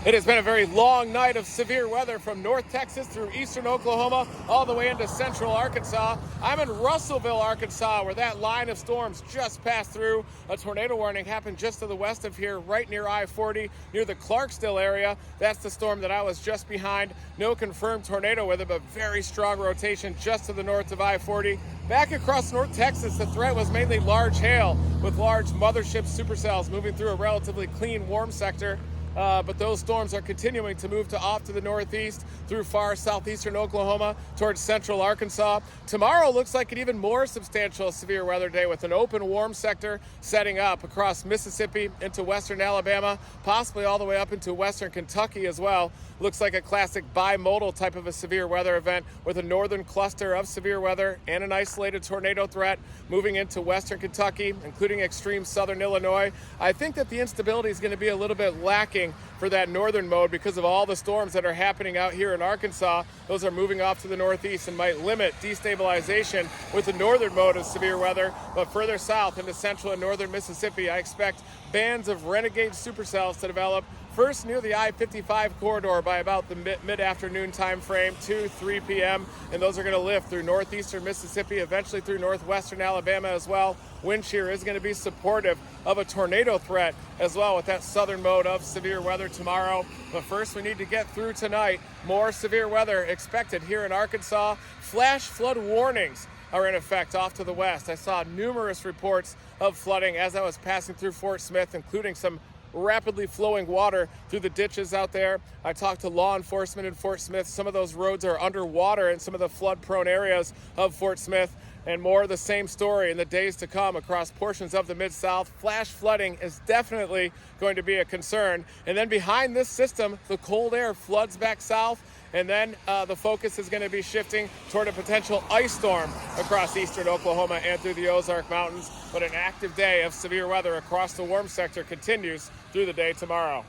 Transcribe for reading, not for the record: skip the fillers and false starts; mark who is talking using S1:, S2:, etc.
S1: It has been a very long night of severe weather from North Texas through eastern Oklahoma all the way into central Arkansas. I'm in Russellville, Arkansas, where that line of storms just passed through. A tornado warning happened just to the west of here, right near I-40, near the Clarksville area. That's the storm that I was just behind. No confirmed tornado with it, but very strong rotation just to the north of I-40. Back across North Texas, the threat was mainly large hail, with large mothership supercells moving through a relatively clean, warm sector. But those storms are continuing to move off to the northeast through far southeastern Oklahoma towards central Arkansas. Tomorrow looks like an even more substantial severe weather day with an open warm sector setting up across Mississippi into western Alabama, possibly all the way up into western Kentucky as well. Looks like a classic bimodal type of a severe weather event with a northern cluster of severe weather and an isolated tornado threat moving into western Kentucky, including extreme southern Illinois. I think that the instability is going to be a little bit lacking for that northern mode because of all the storms that are happening out here in Arkansas. Those are moving off to the northeast and might limit destabilization with the northern mode of severe weather. But further south into central and northern Mississippi, I expect bands of renegade supercells to develop first near the I-55 corridor by about the mid-afternoon time frame, 2-3 p.m., and those are going to lift through northeastern Mississippi, eventually through northwestern Alabama as well. Wind shear is going to be supportive of a tornado threat as well with that southern mode of severe weather tomorrow. But first, we need to get through tonight. More severe weather expected here in Arkansas. Flash flood warnings are in effect off to the west. I saw numerous reports of flooding as I was passing through Fort Smith, including some rapidly flowing water through the ditches out there. I talked to law enforcement in Fort Smith. Some of those roads are underwater in some of the flood-prone areas of Fort Smith. And more of the same story in the days to come across portions of the Mid-South. Flash flooding is definitely going to be a concern. And then behind this system, the cold air floods back south. And then the focus is going to be shifting toward a potential ice storm across eastern Oklahoma and through the Ozark Mountains. But an active day of severe weather across the warm sector continues through the day tomorrow.